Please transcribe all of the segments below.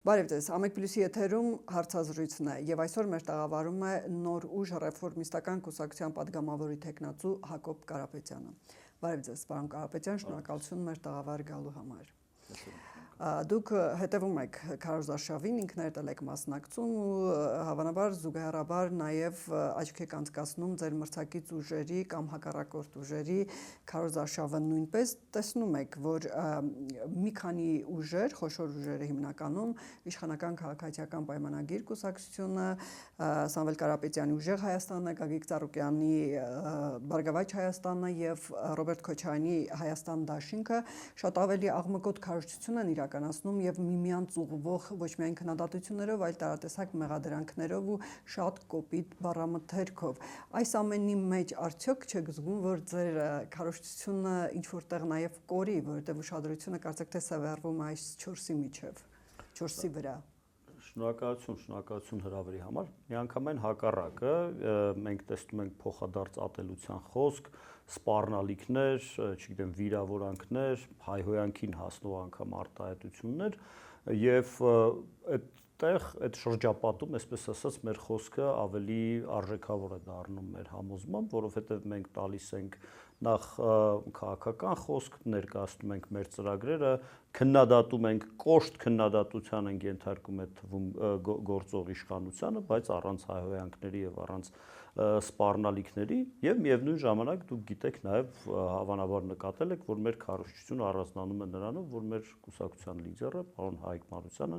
Բարև ձեզ, Ամեկ Պլյուսի եթերում հարցազրույցն է եւ այսօր մեր տաղավարում է նոր ուժ ռեֆորմիստական կուսակցության падգամավորի տեխնացու Հակոբ Կարապետյանը։ Բարև ձեզ, պարոն Կարապետյան, շնորհակալություն մեր տաղավար գալու համար։ Դուք հետևում եք քարոզարշավին, ինքներդ եք մասնակցում ու հավանաբար զուգահեռաբար նաև աչք եք անցկացնում ձեր մրցակից ուժերի կամ հակառակորդ ուժերի քարոզարշավը նույնպես տեսնում եք, որ մի քանի ուժեր, խոշոր ուժերը հիմնականում իշխանական քաղաքացիական պայմանագիր կուսակցությունը, Սամվել Կարապետյանի Ուժեղ Հայաստանը, Գագիկ Ծառուկյանի Բարգավաճ Հայաստանը եւ Ռոբերտ Քոչարյանի Հայաստան դաշինքը շատ ավելի աղմկոտ քարոզչություն են իրականացնում եւ միմյանց ուղղվող ոչ միայն քննադատություններով, այլ տարատեսակ մեղադրանքներով ու շատ կոպիտ բառամթերքով։ Այս ամենի մեջ արդյոք չեք զգում, որ ձեր քարոզչությունը ինչ որտեղ նաեւ կորի, որովհետեւ ուշադրությունը կարծեք թե սևեռվում այս 4-ի միջև, 4-ի վրա։ Շնորհակալություն հրավերի համար։ Միանգամայն հակառակը, մենք տեսնում ենք փոխադարձ ատելության խոսք, սպառնալիքներ, չգիտեմ, վիրավորանքներ, հայհոյանքին հասնող անգամ արտահայտություններ եւ այդտեղ այդ շրջապատում, այսպես ասած, մեր խոսքը ավելի արժեքավոր է դառնում մեր համոզմամբ, որովհետեւ մենք տալիս ենք նախ քաղաքական խոսք, ներկայացնում ենք մեր ծրագրերը, քննադատում ենք, կոշտ քննադատության ենք ենթարկում այդ թվում գործող իշխանությանը, բայց առանց հայհոյանքների եւ առանց սպառնալիքների եւ միևնույն ժամանակ դուք գիտեք նաեւ հավանաբար նկատել եք, որ մեր քարոզչությունը առանձնանում է նրանով, որ մեր կուսակցության լիդերը, պարոն Հայկ Մարությանը,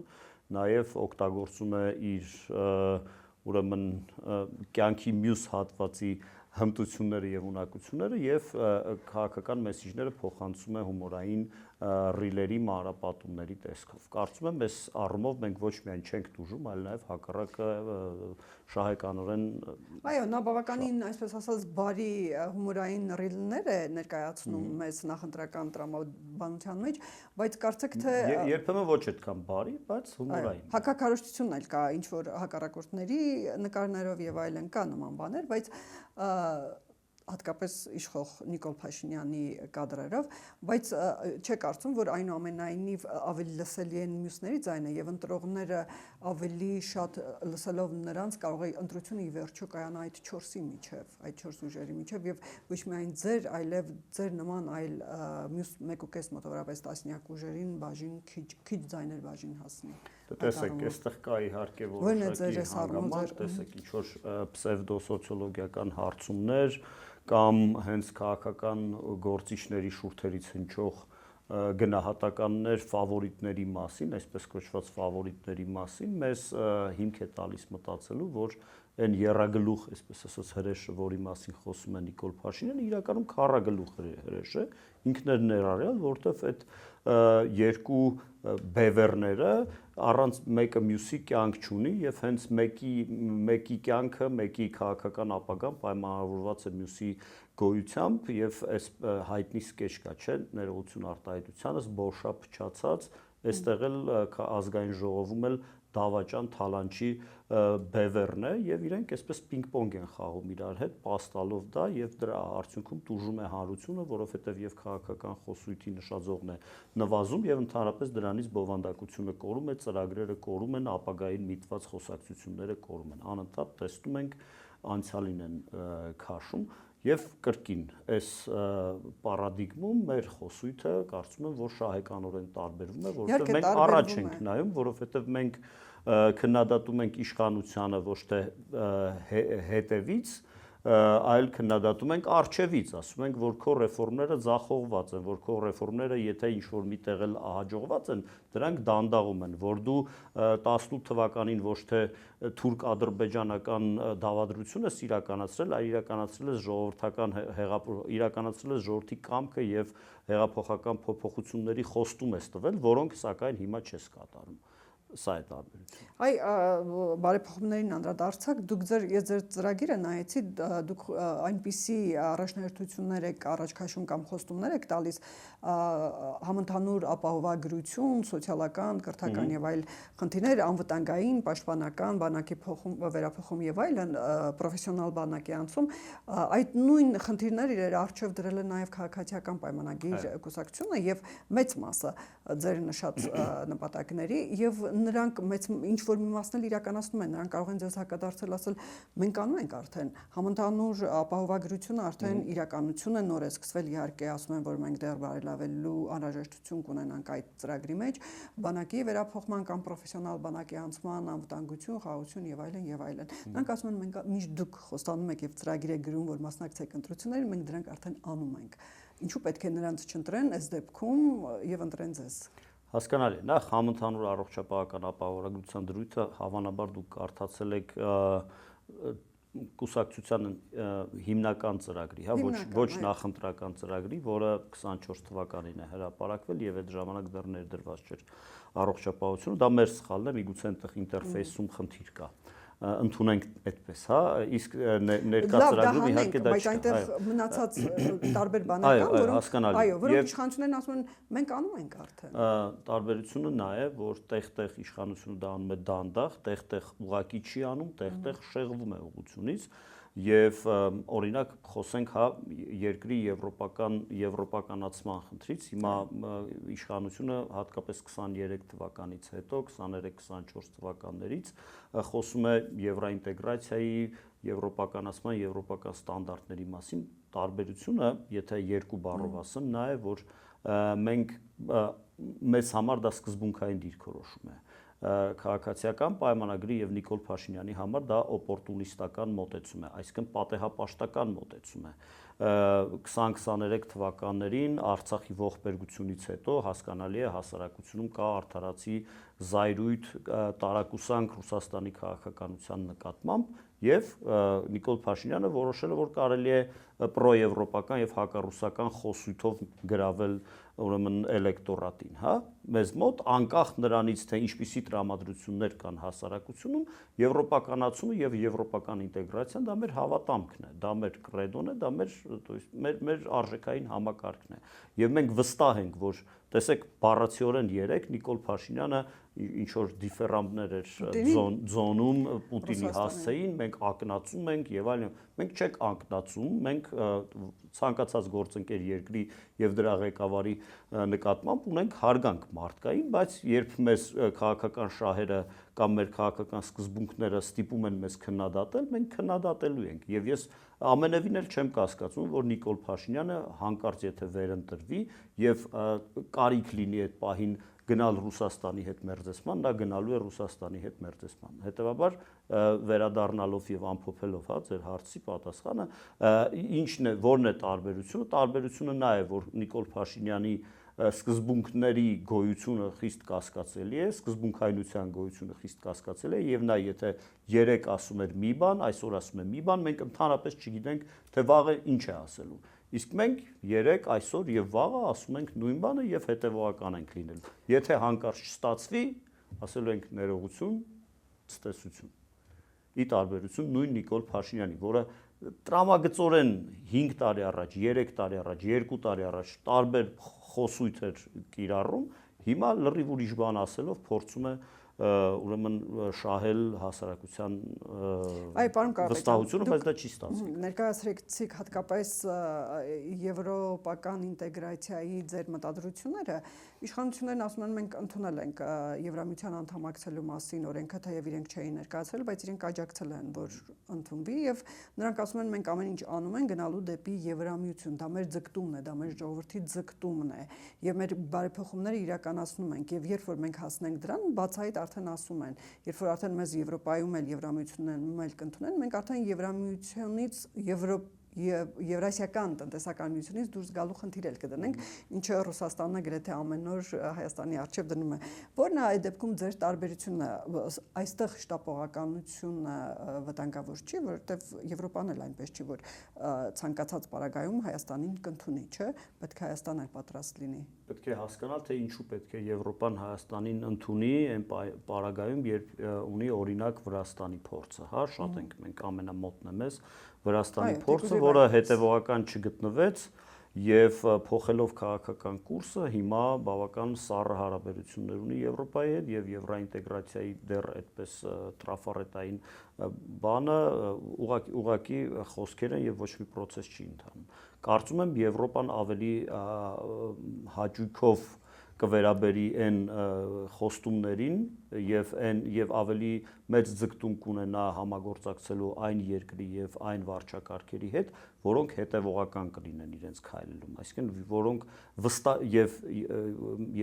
նաեւ օգտագործում է իր ուրեմն կյանքի մյուս հատվածի հմտությունները եւ ունակությունները եւ քաղաքական մեսիջները փոխանցում է հումորային ռիլերի մանրապատումների տեսքով։ Կարծում եմ, այս առումով մենք ոչ միայն չենք դժում, այլ նաեւ հակառակը շահեկանորեն։ Այո, նա բավականին, այսպես ասած, բարի հումորային ռիլներ է ներկայացնում մեզ նախընտրական տրամաբանության մեջ, բայց կարծեք թե երբեմն ոչ այդքան բարի, բայց հումորային։ Հակակարոզչությունն էլ կա, ինչ որ հակառակորդների նկարներով եւ այլն կա նման բաներ, բայց հատկապես իշխող Նիկոլ Փաշինյանի կադրերով, բայց չէ կարծում, որ այնուամենայնիվ ավելի լսելի են մյուսների ձայնը եւ ընտրողները ավելի շատ լսելով նրանց կարող է ընտրությունը ի վերջո կայանա այդ 4-ի միջև, այդ 4 ուժերի միջև եւ ոչ միայն ձեր, այլև ձեր նման այլ մյուս 1.5 մոտավորապես տասնյակ ուժերին բաժին քիչ ձայներ բաժին հասնի։ Տեսեք, այստեղ կա իհարկե որոշակի հանգամանք, տեսեք, ինչ որ պսևդոսոցիոլոգիական հարցումներ կամ հենց քաղաքական գործիչների շուրթերից հնչող գնահատականներ ֆավորիտների մասին, այսպես կոչված ֆավորիտների մասին, մեզ հիմք է տալիս մտածելու, որ այն եռագլուխ, այսպես ասած, հրեշը, որի մասին խոսում է Նիկոլ Փաշինյանը, իրականում քառագլուխ հրեշ է, ինքն էր ներառյալ, որտեվ այդ երկու բևեռները առանց մեկը մյուսի կյանք չունի եւ հենց մեկի կյանքը, մեկի քաղաքական ապագան պայմանավորված է մյուսի գոյությամբ եւ այս հայտնի սկեչ կա, չէ, ներողություն արտահայտությանս բոշա փչացած, այստեղ էլ ազգային ժողովում էլ դավաճան թալանչի բևեռն է եւ իրենք այսպես պինգ-պոնգ են խաղում իրար հետ, պաստալով դա եւ դրա արդյունքում տուժում է հանրությունը, որովհետեւ եւ քաղաքական խոսույթի նշաձողն է նվազում եւ ընդհանրապես դրանից բովանդակությունը կորում է, ծրագրերը կորում են, ապագային միտված խոսակցությունները կորում են։ Անընդհատ տեսնում ենք անցյալին են քաշում եւ կրկին այս պարադիգմում մեր խոսույթը կարծում եմ, որ շահեկանորեն տարբերվում է, որովհետեւ մենք առաջ ենք նայում, որովհետեւ մենք քննադատում ենք իշխանությանը ոչ թե հետևից, այլ քննադատում ենք արչևից, ասում ենք, որ քո ռեֆորմները ձախողված են, որ քո ռեֆորմները եթե ինչ-որ միտեղ էլ ահաջողված են, դրանք դանդաղում են, որ դու 18 թվականին ոչ թե թուրք-ադրբեջանական դավադրություն ես իրականացրել, այլ իրականացրել ես ժողովրդական իրականացրել ես ժողովրդի կամքը եւ հեղափոխական փոփոխությունների խոստում ես տվել, որոնք սակայն հիմա չես կատարում։ Սա է տարբերությունը։ Այ բարեփոխումներին անդրադարձակ, դուք ես ձեր ծրագիրը նայեցի, դուք այնպիսի առաջնահերթություններ եք առաջ քաշում կամ խոստումներ եք տալիս համընդհանուր ապահովագրություն, սոցիալական, կրթական եւ այլ խնդիրներ, անվտանգային, պաշտպանական, բանակի վերափոխում եւ այլն, պրոֆեսիոնալ բանակի անցում, այդ նույն խնդիրները իրար արժեվ դրել է նաեւ քաղաքացիական պայմանագիր կուսակցությունը եւ մեծ մասը ձեր նշած նպատակների եւ նրանք մեծ ինչ որ մի մասն էլ իրականացնում են, նրանք կարող են ձեզ հակադարձել ասել մենք անում ենք արդեն, համընդհանուր ապահովագրությունը արդեն իրականություն է, նոր է սկսվել, իհարկե ասում են, որ մենք դեռ բարելավելու անհրաժեշտություն կունենանք այդ ծրագրի մեջ, բանակի վերափոխման կամ պրոֆեսիոնալ բանակի անցման, անվտանգություն, խաղաղություն եւ այլն եւ այլն։ Նրանք ասում են մենք միշտ դուք խոստանում եք եւ ծրագիր եք գրում, որ մասնակցեք ընտրություններին, մենք դրանք արդեն անում ենք։ Ինչու պետք է նրանց չընտրեն այս դեպքում եւ ընտրեն ձեզ։ Հասկանալի է, նախ համընդհանուր առողջապահական ապահովագրության դրույթը հավանաբար դուք կարդացել եք կուսակցության հիմնական ծրագրի, հա, ոչ նախընտրական ծրագրի, որը 24 թվականին է հրապարակվել եւ այդ ժամանակ դեռ ներդրված չէր առողջապահությունը, դա մեր սխալն է, միգուցե այնտեղ ինտերֆեյսում խնդիր կա։ Ընդունենք այդպես, հա, իսկ ներկա ծրագրում իհարկե դա չէ, բայց այնտեղ մնացած տարբեր բանական, որոնք այո, որոնք իշխանություններն ասում են մենք անում ենք արդեն։ Տարբերությունը նա է, որ տեղ-տեղ իշխանությունը դա անում է դանդաղ, տեղ-տեղ ուղղակի չի անում, տեղ-տեղ շեղվում է ուղղությունից եւ օրինակ խոսենք հա երկրի եվրոպականացման խնդրից հիմա իշխանությունը հատկապես 23 թվականից հետո 23-24 թվականներից խոսում է եվրոինտեգրացիայի, եվրոպականացման, եվրոպական ստանդարտների մասին տարբերությունը, եթե երկու բառով ասեմ, նա է, որ մենք մեզ համար դա սկզբունքային դիրքորոշում է քաղաքացիական պայմանագրի եւ Նիկոլ Փաշինյանի համար դա օպորտունիստական մոտեցում է, այսինքն պատեհապաշտական մոտեցում է 2023 թվականներին Արցախի ողբերգությունից հետո հասկանալի է հասարակությունում կա արդարացի զայրույթ տարակուսանք Ռուսաստանի քաղաքականության նկատմամբ եւ Նիկոլ Փաշինյանը որոշել է որ կարելի է պրոեվրոպական եւ հակառուսական խոսույթով գրավել ուրեմն էլեկտորատին, հա, մեզ մոտ անկախ նրանից թե ինչպիսի տրամադրություններ կան հասարակությունում, եվրոպականացումը եւ եվրոպական ինտեգրացիան դա մեր հավատամքն է, դա մեր կրեդոն է, դա մեր արժեքային համակարգն է։ Եվ մենք վստահ ենք, որ տեսեք բառացիորեն 3 Նիկոլ Փաշինյանը ինչ որ դիֆերանդներ էր ձոնում Պուտինի հասցեին, մենք ակնածում ենք եւ այլն։ Մենք չենք ակնածում, մենք ցանկացած գործընկեր երկրի եւ դրա ղեկավարի նկատմամբ ունենք հարգանք մարդկային, բայց երբ մեզ քաղաքական շահերը կամ մեր քաղաքական սկզբունքները ստիպում են մեզ քննադատել, մենք քննադատելու ենք։ Եվ ես ամենևին էլ չեմ կասկածում, որ Նիկոլ Փաշինյանը հանկարծ եթե վերընտրվի եւ կարիք լինի այդ պահին գնալ Ռուսաստանի հետ մերձեցման, նա գնալու է Ռուսաստանի հետ մերձեցման։ Հետևաբար վերադառնալով եւ ամփոփելով հա ձեր հարցի պատասխանը, ինչն է, որն է տարբերությունը։ Տարբերությունը նա է, որ Նիկոլ Փաշինյանի սկզբունքների գոյությունը խիստ կասկածելի է, սկզբունքայնության գոյությունը խիստ կասկածելի է եւ նա եթե 3 ասում էր մի բան, այսօր ասում է մի բան, մենք ընդհանրապես չգիտենք թե վաղը ինչ է ասելու։ Իսկ մենք 3 այսօր եւ վաղը ասում ենք նույն բանը եւ հետեւողական ենք լինելու։ Եթե հանկարծ չստացվի, ասելու ենք ներողություն, ցտեսություն։ Ի տարբերություն նույն Նիկոլ Փաշինյանի, որը տրամագծորեն 5 տարի առաջ, 3 տարի առաջ, 2 տարի առաջ տարբեր խոսույթ էր կիրառում, հիմա լրիվ ուրիշ բան ասելով փորձում է ուրեմն շահել հասարակության վստահությունը, բայց դա չի ստացվի։ Ներկայացրեցիք հատկապես եվրոպական ինտեգրացիայի ձեր մտադրությունները, իշխանություններն ասում են մենք ընդունել ենք Եվրամիության անդամակցելու մասին օրենքը, թեև իրենք չէին ներկայացրել, բայց իրենք աջակցել են, որ ընդունվի եւ նրանք ասում են մենք ամեն ինչ անում ենք գնալու դեպի Եվրամիություն, դա մեր ձգտումն է, դա մեր ժողովրդի ձգտումն է եւ մեր բարեփոխումները իրականացնում ենք եւ երբ որ մենք հասնենք դրան, բացահայտ արդեն ասում են, երբ որ արդեն մեզ Եվրոպայում էլ Եվրամիությունում էլ կընդունեն, մենք արդեն Եվրամիությունից Եվրասիական տնտեսական միությունից դուրս գալու խնդիր էլ կդնենք, ինչը Ռուսաստանը գրեթե ամեն օր Հայաստանի առջև դնում է։ Որն է այդ դեպքում ձեր տարբերությունը, այստեղ շտապողականությունը վտանգավոր չի, որովհետև Եվրոպան էլ այնպես չի, որ ցանկացած պարագայում Հայաստանին կընդունի, չէ՞, պետք է Հայաստանը պատրաստ լինի։ Պետք է հասկանալ, թե ինչու պետք է Եվրոպան Հայաստանին ընդունի այն պարագայում, երբ ունի օրինակ Վրաստանի փորձը, հա, շատ ենք մենք ամենամոտն է մեզ Վրաստանի փորձը, որը հետևողական չգտնվեց եւ փոխելով քաղաքական կուրսը հիմա բավական սառը հարաբերություններ ունի Եվրոպայի հետ եւ եվրոինտեգրացիայի դեռ այդպես տրաֆարետային բանը ուղղակի խոսքեր են եւ ոչ մի process չի ընթանում։ Կարծում եմ Եվրոպան ավելի հաճույքով կվերաբերի այն խոստումներին եւ ավելի մեծ ձգտում կունենա համագործակցելու այն երկրի եւ այն վարչակարգերի հետ, որոնք հետևողական կլինեն իրենց քայլելում, այսինքն որոնք վստահ եւ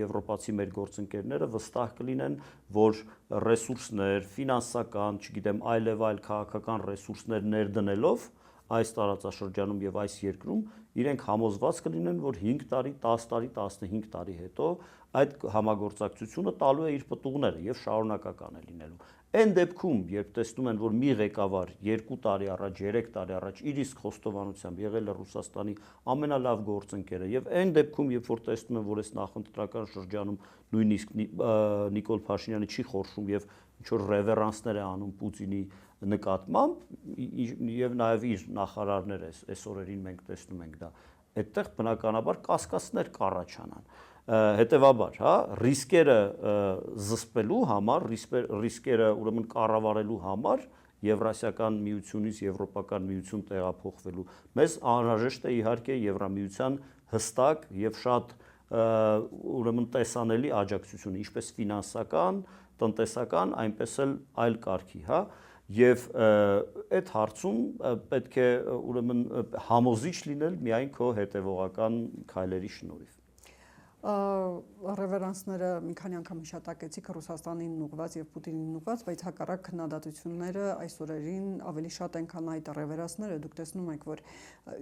եվրոպացի մեր գործընկերները վստահ կլինեն, որ ռեսուրսներ, ֆինանսական, չգիտեմ, այլ քաղաքական ռեսուրսներ ներդնելով այս տարածաշրջանում եւ այս երկրում իրենք համոզված կլինեն, որ 5 տարի, 10 տարի, 15 տարի հետո այդ համագործակցությունը տալու է իր պտուղները եւ շարունակական է լինելու։ Այն դեպքում, երբ տեսնում են, որ մի ղեկավար 2 տարի առաջ, 3 տարի առաջ իր իսկ խոստովանությամբ եղել է Ռուսաստանի ամենալավ գործընկերը եւ այն դեպքում, երբ որ տեսնում են, որ այս նախընտրական շրջանում նույնիսկ Նիկոլ Փաշինյանը չի խորշում եւ ինչ որ ռևերանսներ է անում Պուտինի նկատմամբ եւ նաեւ իր նախարարները այս օրերին մենք տեսնում ենք դա, այդտեղ բնականաբար կասկածներ կառաջանան։ Հետևաբար, հա, ռիսկերը զսպելու համար, ռիսկերը ուրեմն կառավարելու համար Եվրասիական միությունից Եվրոպական միություն տեղափոխվելու մեզ անհրաժեշտ է իհարկե Եվրամիության հստակ եւ շատ ուրեմն տեսանելի աջակցությունը, ինչպես ֆինանսական, տնտեսական, այնպես էլ այլ կարգի, հա, եւ այդ հարցում պետք է ուրեմն համոզիչ լինել միայն քո հետևողական քայլերի շնորհիվ։ Ռևերանսները մի քանի անգամ հիշատակեցիք Ռուսաստանին ուղղված եւ Պուտինին ուղղված, բայց հակառակ քննադատությունները այս օրերին ավելի շատ են, քան այդ ռևերանսները։ Դուք տեսնում եք, որ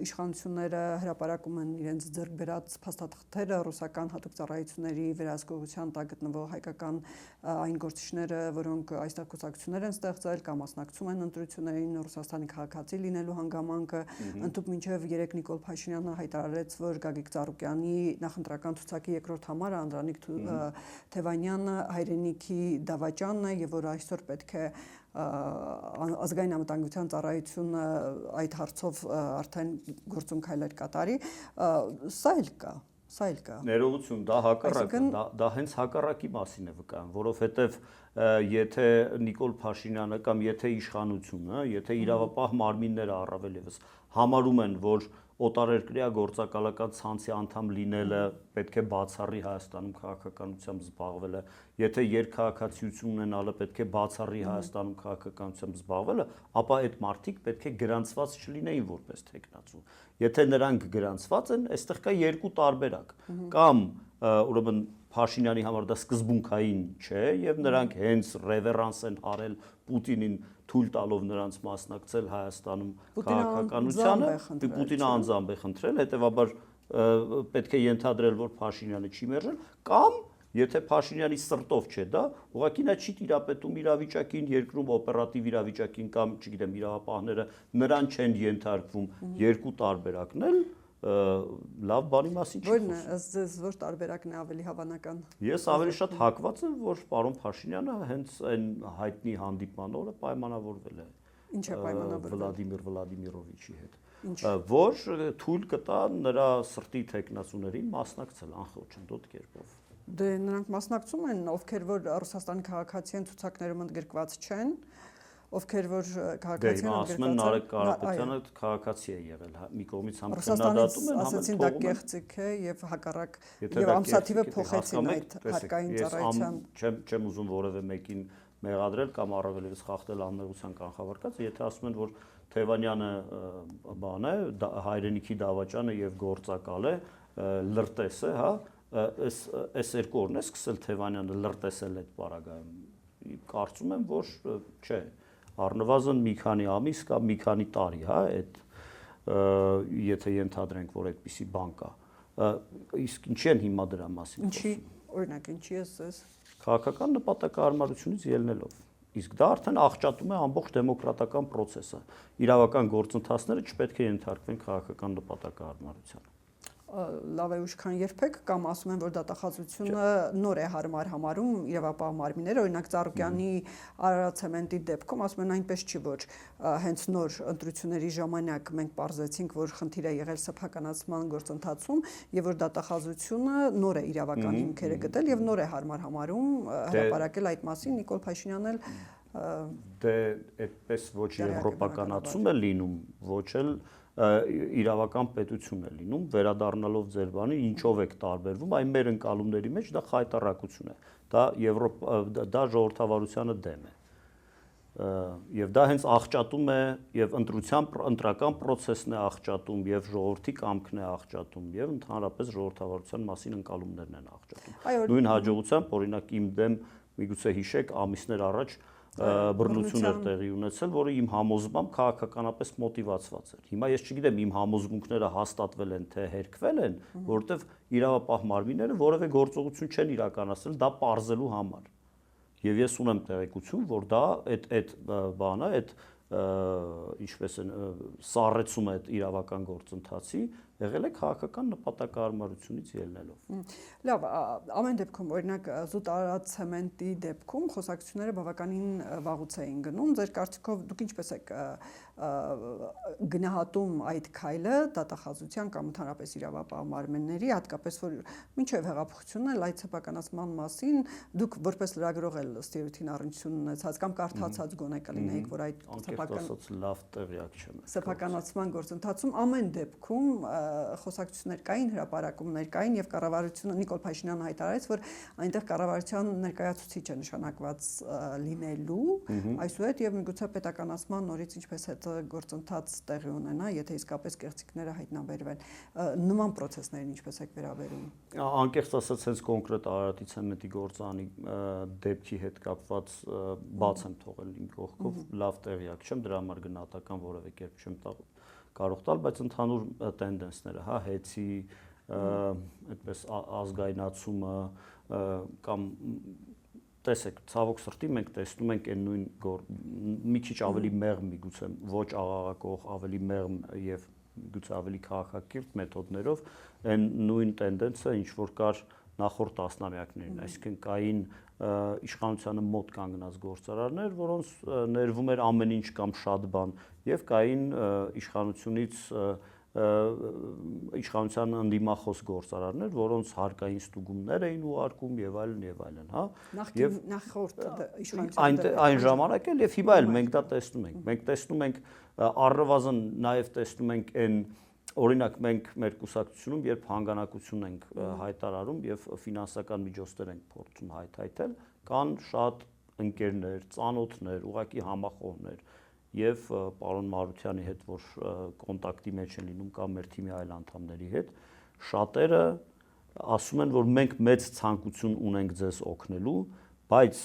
իշխանությունները հրապարակում են իրենց ձեռք բերած փաստաթղթերը ռուսական հատուկ ծառայությունների վերահսկողության տակ գտնվող հայկական այն գործիչները, որոնք այստեղ կուսակցություններ են ստեղծել կամ մասնակցում են ընտրություններին Ռուսաստանի քաղաքացի լինելու հանգամանքը, ընդհուպ մինչև 3 Նիկոլ Փաշինյանը հայտարարեց, որ Գագիկ Ծառուկյանի նախընտրական ցուցակի երկրորդ համարը Անդրանիկ Թևանյանը հայրենիքի դավաճանն է եւ որ այսօր պետք է ազգային անվտանգության ծառայությունը այդ հարցով արդեն գործուն քայլեր կատարի, սա էլ կա։ Ներողություն, դա հակառակն է, դա հենց հակառակի մասին է վկայում, որովհետև եթե Նիկոլ Փաշինյանը կամ եթե իշխանությունը, եթե իրավապահ մարմինները առավել եւս համարում են, որ օտարերկրյա գործակալական ցանցի անդամ լինելը պետք է բացառի Հայաստանում քաղաքականությամբ զբաղվելը, եթե երկքաղաքացիություն ունենալը պետք է բացառի Հայաստանում քաղաքականությամբ զբաղվելը, ապա այդ մարդիկ պետք է գրանցված չլինեին որպես թեկնածու։ Եթե նրանք գրանցված են, այստեղ կա երկու տարբերակ։ Կամ ուրեմն Փաշինյանի համար դա սկզբունքային չէ եւ նրանք հենց ռևերանս են արել Պուտինին թույլ տալով նրանց մասնակցել Հայաստանում քաղաքականությանը, Պուտինը անձամբ է խնդրել, հետեւաբար պետք է ենթադրել, որ Փաշինյանը չի մերժել, կամ եթե Փաշինյանի սրտով չէ դա, ուղղակի նա չի տիրապետում իրավիճակին, երկրում օպերատիվ իրավիճակին կամ, չգիտեմ, իրավապահները նրան չեն ենթարկվում, երկու տարբերակն էլ լավ բանի մասին չի խոսում։ Որն է, ըստ ձեզ որ տարբերակն է ավելի հավանական։ Ես ավելի շատ հակված եմ, որ պարոն Փաշինյանը հենց այն հայտնի հանդիպման օրը պայմանավորվել է։ Ինչ է պայմանավորվել։ Վլադիմիր Վլադիմիրովիչի հետ, որ թույլ կտա նրա սրտի թեկնածուներին մասնակցել անխոչնդոտ կերպով։ Դե նրանք մասնակցում են, ովքեր որ Ռուսաստանի քաղաքացի են, ցուցակներում ընդգրկված չեն, ովքեր որ քաղաքացի են, ասում են Նարեկ Կարապետյանը քաղաքացի է եղել, մի կողմից համ քննադատում են, համ ասացին դա կեղծիք է եւ հակառակ եւ ամսաթիվը փոխեցին այդ հարկային ծառայության։ Չեմ ուզում որևէ մեկին մեղադրել կամ առավել եւս խախտել անմեղության կանխավարկածը, եթե ասում են, որ Թևանյանը բան է, հայրենիքի դավաճանը եւ գործակալ է, լրտես է, հա, այս երկու օրն է սկսել Թևանյանը լրտեսել այդ պարագայում։ Կարծում եմ, որ չէ, առնվազն մի քանի ամիս կամ մի քանի տարի, հա, այդ եթե ենթադրենք, որ այդպիսի բան կա։ Իսկ ինչի են հիմա դրա մասին խոսում։ Ինչի, օրինակ, ինչի է քաղաքական նպատակահարմարությունից ելնելով։ Իսկ դա արդեն աղճատում է ամբողջ դեմոկրատական process-ը։ Իրավական գործընթացները չպետք է ենթարկվեն քաղաքական նպատակահարմարությանը։ Լավ է ուշ քան երբեք, կամ ասում են, որ դատախազությունը նոր է հարմար համարում իրավապահ մարմինները, օրինակ Ծառուկյանի Արարացեմենտի դեպքում ասում են այնպես չի, որ հենց նոր ընտրությունների ժամանակ մենք պարզեցինք, որ խնդիր է եղել սեփականացման գործընթացում եւ որ դատախազությունը նոր է իրավական հիմքերը գտել եւ նոր է հարմար համարում հրապարակել այդ մասին Նիկոլ Փաշինյանն էլ դե այդպես ոչ եվրոպականացում է լինում, ոչ էլ իրավական պետություն է լինում, վերադառնալով ձեր բանի, ինչով եք տարբերվում, այն մեր ընկալումների մեջ դա խայտառակություն է, դա ժողովրդավարությանը դեմ է։ Եվ դա հենց աղճատում է եւ ընտրական process-ն է աղճատում եւ ժողովրդի կամքն է աղճատում եւ ընդհանրապես ժողովրդավարության մասին ընկալումներն են աղճատում։ Նույն հաջողությամբ, օրինակ իմ դեմ միգուցե հիշեք ամիսներ առաջ բռնություն էր տեղի ունեցել, որը իմ համոզմամբ քաղաքականապես մոտիվացված էր։ Հիմա ես չգիտեմ իմ համոզմունքները հաստատվել են թե հերքվել են, որովհետեւ իրավապահ մարմինները որևէ գործողություն չեն իրականացրել դա պարզելու համար։ Եվ ես ունեմ տեղեկություն, որ դա այդ բանը, այդ ինչպես են սառեցումը այդ իրավական գործընթացի եղել է քաղաքական նպատակահարմարությունից ելնելով։ Լավ, ամեն դեպքում օրինակ զուտ արարած ցեմենտի դեպքում խոսակցությունները բավականին վաղուց էին գնում, ձեր կարծիքով դուք ինչպես եք գնահատում այդ քայլը դատախազության կամ ընդհանրապես իրավապահ մարմինների, հատկապես որ մինչև հեղափոխությունը լայց սեփականացման մասին դուք որպես լրագրող էլ ըստ երևույթին առնչություն ունեցած կամ կարդացած գոնե կլինեիք, որ այդ լավ տեղյակ չեմ։ Սեփականացման գործընթացում ամեն դեպքում խոսակցություններ կային, հրապարակումներ կային եւ կառավարությունը Նիկոլ Փաշինյանը հայտարարեց, որ այնտեղ կառավարության ներկայացուցիչ է նշանակված լինելու, այսուհետ եւ միգուցե պետականացման նորից ինչպես այդ գործընթաց տեղի ունենա, եթե իսկապես կեղծիքները հայտնաբերվեն։ Նման process-ներին ինչպես եք վերաբերում։ Անկեղծ ասած, հենց կոնկրետ Արարատի ցեմենտի գործարանի դեպքի հետ կապված բաց եմ թողել իմ կողքով, լավ տեղյակ չեմ, դրա համար գնահատական որևէ կերպ չեմ կարող տալ, բայց ընդհանուր տենդենսները, հա, հեծի, այդպես ազգայնացումը կամ տեսեք, ցավոք սրտի մենք տեսնում ենք այն նույն մի քիչ ավելի մեղմ միգուցե ոչ աղաղակող, ավելի մեղմ եւ միգուցե ավելի քաղաքակիրթ մեթոդներով այն նույն տենդենսը, ինչ որ կար նախորդ տասնամյակներին, այսինքն կային իշխանությանը մոտ կանգնած գործարարներ, որոնց ներվում էր ամեն ինչ կամ շատ բան, եւ կային իշխանության ընդդիմախոս գործարարներ, որոնց հարկային ստուգումներ էին ուղարկում եւ այլն, հա։ Նախորդ իշխանության այն ժամանակ էլ եւ հիմա էլ մենք դա տեսնում ենք։ Մենք տեսնում ենք առնվազն նաեւ տեսնում ենք այն օրինակ մենք մեր կուսակցությունում երբ հանգանակություն ենք հայտարարում եւ ֆինանսական միջոցներ ենք փորձում հայթայթել, կան շատ ընկերներ, ծանոթներ, ուղղակի համախոհներ եւ պարոն Մարությանի հետ որ կոնտակտի մեջ են լինում կամ մեր թիմի այլ անդամների հետ, շատերը ասում են, որ մենք մեծ ցանկություն ունենք ձեզ օգնելու, բայց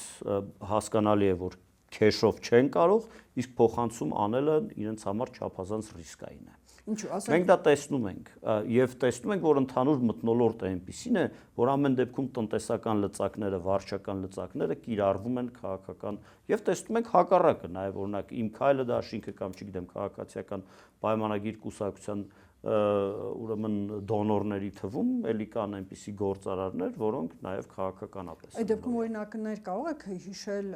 հասկանալի է, որ քեշով չեն կարող, իսկ փոխանցում անելը իրենց համար չափազանց ռիսկային է։ Մենք դա տեսնում ենք եւ տեսնում ենք, որ ընդհանուր մթնոլորտը այնպիսին է, որ ամեն դեպքում տնտեսական լծակները, վարչական լծակները կիրառվում են քաղաքական եւ տեսնում ենք հակառակը, նաեւ օրինակ իմ քայլը դաշինքը կամ չգիտեմ քաղաքացիական պայմանագիր կուսակցության ուրեմն դոնորների թվում էլի կան այնպիսի գործարարներ, որոնք նաև քաղաքականապես։ Այդ դեպքում օրինակներ կարող եք հիշել,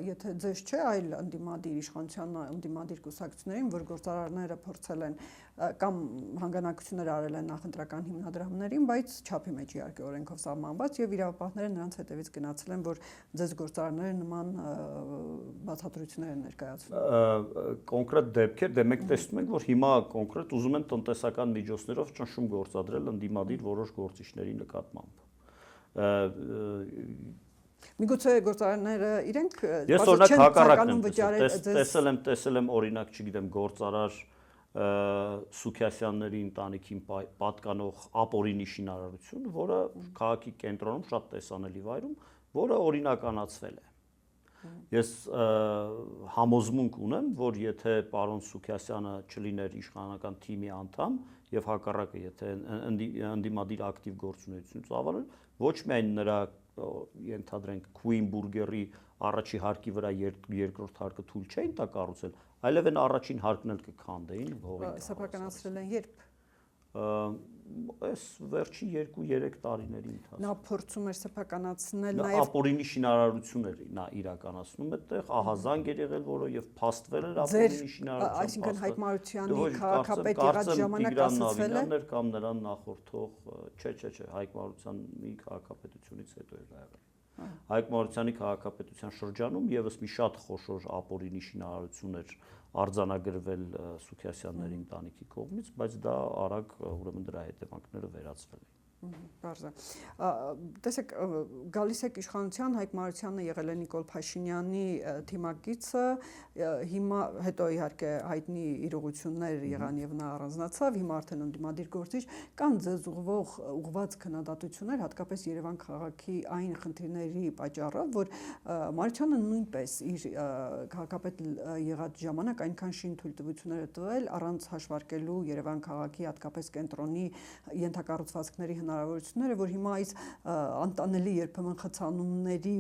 եթե ձեզ չէ, այլ ընդդիմադիր իշխանության ընդդիմադիր կուսակցություններին, որ գործարարները փորձել են կամ հանգանակություններ արել են նախընտրական հիմնադրամներին, բայց չափի մեջ իհարկե օրենքով սահմանված եւ իրավապահները նրանց հետևից գնացել են, որ ձեզ գործարարները նման բացատրություններ են ներկայացնում։ Կոնկրետ դեպքեր, դե մենք տեսնում ենք, որ հիմա կոնկրետ ուզում են տնտեսական միջոցներով ճնշում գործադրել ընդդիմադիր որոշ գործիչների նկատմամբ։ Միգուցե գործարարները իրենք ես օրինակ հակառակն եմ տեսել եմ օրինակ, չգիտեմ, գործարար Սուքիասյանների ընտանիքին պատկանող ապօրինի շինարարություն, որը քաղաքի կենտրոնում շատ տեսանելի վայրում, որը օրինականացվել է։ Ես համոզմունք ունեմ, որ եթե պարոն Սուքիասյանը չլիներ իշխանական թիմի անդամ եւ հակառակը, եթե ընդդիմադիր ակտիվ գործունեություն ծավալեր, ոչ միայն նրա ենթադրենք Queen Burger-ի առաջի հարկի վրա երկրորդ հարկը թույլ չէին տա կառուցել, այլև այն առաջին հարկն էլ կքանդեին հողին։ Սեփականացրել են երբ։ Այս վերջի 2-3 տարիների ընթացքում։ Նա փորձում էր սեփականացնել նաև ապօրինի շինարարություն էր նա իրականացնում այդտեղ, ահազանգ էր եղել, որը եւ փաստվել էր ապօրինի շինարարություն։ Այսինքն Հայկ Մարությանի քաղաքապետ եղած ժամանակ ասացվել է կամ նրան նախորդող, չէ, Հայկ Մարությանի քաղաքապետությունից հետո էր եղել։ Հայկ Մարությանի քաղաքապետության շրջանում եւս մի շատ խոշոր ապօրինի շինարարություն էր արձանագրվել Սուքիասյանների ընտանիքի կողմից, բայց դա արագ ուրեմն դրա հետևանքները վերացվել են։ Բարձր։ Տեսեք, գալիս եք իշխանության, Հայկ Մարությանը եղել է Նիկոլ Փաշինյանի թիմակիցը, հիմա հետո իհարկե հայտնի իրողություններ եղան եւ նա առանձնացավ, հիմա արդեն ընդդիմադիր գործիչ, կան ձեզ ուղղված քննադատություններ, հատկապես Երևան քաղաքի այն խնդիրների պատճառով, որ Մարությանը նույնպես իր քաղաքապետ եղած ժամանակ այնքան շին թույլտվություններ է տվել առանց հաշվարկելու Երևան քաղաքի հատկապես կենտրոնի ենթակառուցվածքների հնարավորությունները, որ հիմա այս անտանելի երբեմն խցանումների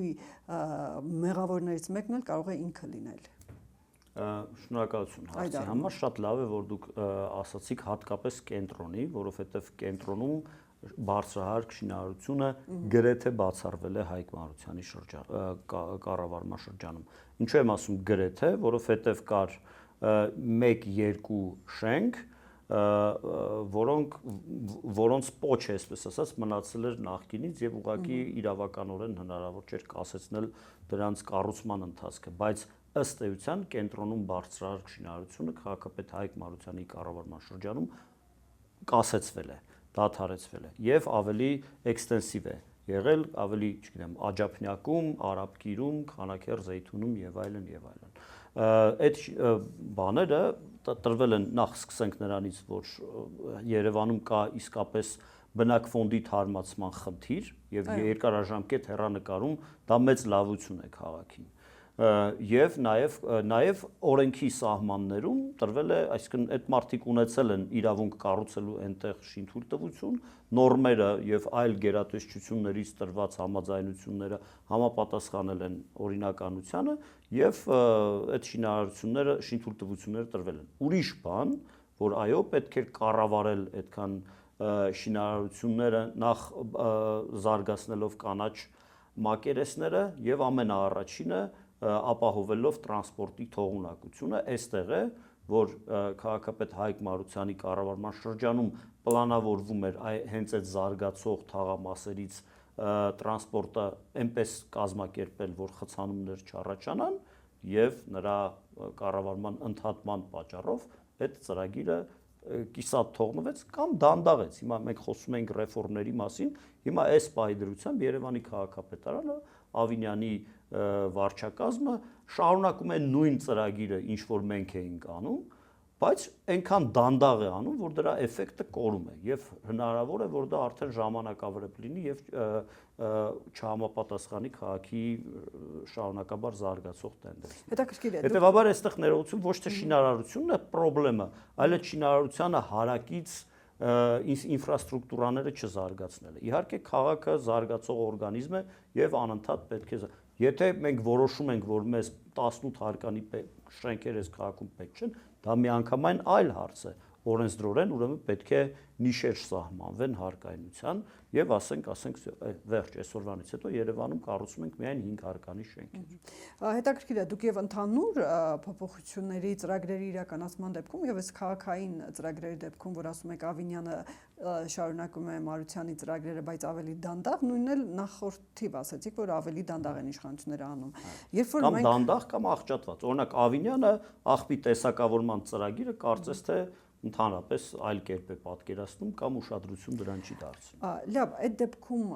մեղավորներից մեկն էլ կարող է ինքը լինել։ Շնորհակալություն հարցի համար, շատ լավ է, որ դուք ասացիք հատկապես կենտրոնի, որովհետև կենտրոնում բարձրահարկ շինարարությունը գրեթե բացառվել է Հայկ Մարությանի կառավարման շրջանում։ Ինչու եմ ասում գրեթե, որովհետև կար 1-2 շենք, որոնց պոչ է, այսպես ասած, մնացել էր նախկինից եւ ուղղակի իրավականորեն հնարավոր չէր կասեցնել դրանց կառուցման ընթացքը, բայց ըստ էության կենտրոնում բարձրահարկ շինարարությունը քաղաքապետ Հայկ Մարությանի կառավարման շրջանում կասեցվել է, դադարեցվել է եւ ավելի էքստենսիվ է եղել, ավելի, չգիտեմ, Աջափնյակում, Արաբկիրում, Խանաքեր, Զեյթունում եւ այլն եւ այլն։ Այդ բաները տրվել են, նախ սկսենք նրանից, որ Երևանում կա իսկապես բնակֆոնդի թարմացման խնդիր եւ երկարաժամկետ հեռանկարում դա մեծ լավություն է քաղաքին։ Եվ նաև օրենքի սահմաններում տրվել է, այսինքն այդ մարդիկ ունեցել են իրավունք կառուցելու այնտեղ շինթույլտվություն, նորմերը եւ այլ գերատեսչություններից տրված համաձայնությունները համապատասխանել են օրինականությանը եւ այդ շինարարությունները, շինթույլտվությունները տրվել են։ Ուրիշ բան, որ այո, պետք է կառավարել այդքան շինարարությունները նախ զարգացնելով կանաչ մակերեսները եւ ամենաառաջինը ապահովելով տրանսպորտի թողունակությունը, այստեղ է, որ քաղաքապետ Հայկ Մարությանի կառավարման շրջանում պլանավորվում էր հենց այդ զարգացող թաղամասերից տրանսպորտը այնպես կազմակերպել, որ խցանումներ չառաջանան եւ նրա կառավարման ընդհատման պատճառով այդ ծրագիրը կիսատ թողնվեց կամ դանդաղեց։ Հիմա մենք խոսում ենք ռեֆորմների մասին, հիմա այս պայդրությամբ Երևանի քաղաքապետարանը Ավինյանի վարչակազմը շարունակում է նույն ծրագիրը, ինչ որ մենք էինք անում, բայց այնքան դանդաղ է անում, որ դրա էֆեկտը կորում է եւ հնարավոր է, որ դա արդեն ժամանակավրեպ լինի եւ չհամապատասխանի քաղաքի շարունակաբար զարգացող տենդենսին։ Հետաքրքիր է։ Հետևաբար այստեղ ներողություն ոչ թե շինարարությունն է խնդրեմը, այլ է շինարարությանը հարակից ինֆրաստրուկտուրաները չզարգացնելը։ Իհարկե քաղաքը զարգացող օրգանիզմ է եւ անընդհատ պետք է Եթե մենք որոշում ենք, որ մեզ 18 հարկանի շենքեր այս քաղաքում պետք չեն, դա միանգամայն այլ հարց է։ Օրենսդրորեն ուրեմն պետք է նիշեր սահմանվեն հարկայնության եւ ասենք վերջ այսօրվանից հետո Երևանում կառուցում ենք միայն 5 հարկանի շենքեր։ Հետաքրքիր է, դուք եւ ընդհանուր փոփոխությունների ծրագրերի իրականացման դեպքում եւ այս քաղաքային ծրագրերի դեպքում, որ ասում եք Ավինյանը շարունակում է Մարությանի ծրագրերը, բայց ավելի դանդաղ, նույնն էլ նախորդիվ ասացիք, որ ավելի դանդաղ են իշխանությունները անում։ Երբ որ մենք դանդաղ կամ աղճատված, օրինակ Ավինյանը աղբի տեսակավորման ծրագիրը կարծես թե ընդհանրապես այլ կերպ է պատկերացնում կամ ուշադրություն դրան չի դարձնում։ Լավ, այդ դեպքում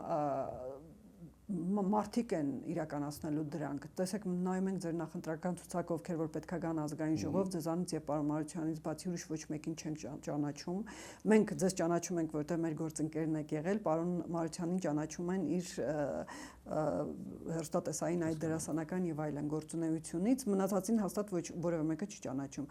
մարդիկ են իրականացնելու դրանք։ Տեսեք, նայում ենք ձեր նախընտրական ցուցակը, ովքեր որ պետք է գան ազգային ժողով, ձեզանից եւ պարոն Մարությանից բացի ուրիշ ոչ մեկին չենք ճանաչում։ Մենք ձեզ ճանաչում ենք, որտեղ մեր գործընկերն եք եղել, պարոն Մարությանին ճանաչում են իր հերոստատեսային այդ դերասանական եւ այլն գործունեությունից, մնացածին հաստատ որևէ մեկը չի ճանաչում։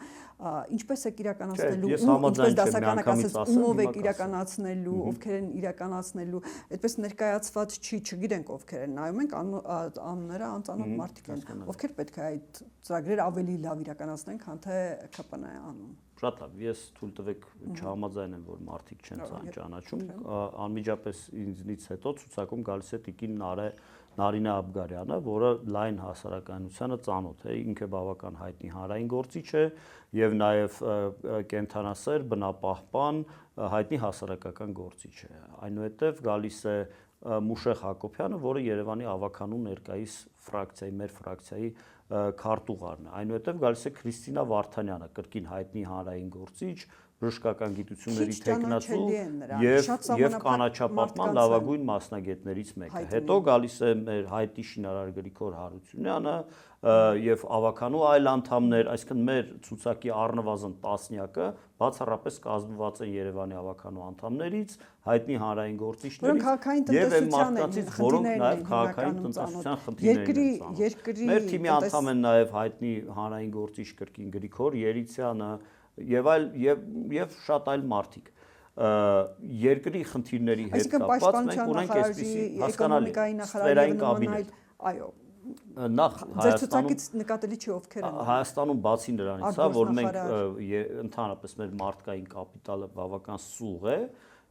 Ինչպես եք իրականացնելու, ինչպես դասականը կասեց, ով եք իրականացնելու, ովքեր են իրականացնելու, այդպես ներկայացված չի, չգիտենք ովքեր են, նայում ենք անունները անծանոթ մարդիկ են, ովքեր պետք է այդ ծրագրերը ավելի լավ իրականացնեն, քան թե ԿՊՆ է անում։ Շատ լավ, ես թույլ տվեք չհամաձայն եմ, որ մարդիկ չեն ճանաչում, անմիջապես ինձնից հետո ցուցակում գալիս է տիկին Նարինե Աբգարյանը, որը լայն հասարակայնությանը ծանոթ է, ինքը բավական հայտնի հանրային գործիչ է եւ նաեւ կենթանասեր, բնապահպան, հայտնի հասարակական գործիչ է։ Այնուհետեւ գալիս է Մուշեղ Հակոբյանը, որը Երևանի ավականու ներկայիս ֆրակցիայի, մեր ֆրակցիայի քարտուղարն է։ Այնուհետև գալիս է Քրիստինա Վարդանյանը, կրկին հայտնի հանրային գործիչ, բժշկական գիտությունների տեխնացու եւ կանաչապատման լավագույն մասնագետներից մեկը։ Հետո գալիս է մեր հայտի շինարար Գրիգոր Հարությունյանը եւ ավականու այլ անդամներ, այսինքն մեր ցուցակի առնվազն տասնյակը բացառապես կազմված են Երևանի ավականու անդամներից, հայտնի հանրային գործիչներից եւ այն մարդկանցից, որոնք նաեւ քաղաքային տնտեսության խնդիրներն են։ Մեր թիմի անդամ են նաեւ հայտնի հանրային գործիչ կրկին Գրիգոր Երիցյանը եւ շատ այլ մարդիկ երկրի խնդիրների հետ կապված մենք ունենք այսպիսի հասկանալի սֆերային կաբինետ։ Այո, նախ Հայաստանում նկատելի չի ովքեր են։ Հայաստանում բացի նրանից, որ մենք ընդհանրապես մեր մարդկային կապիտալը բավական սուղ է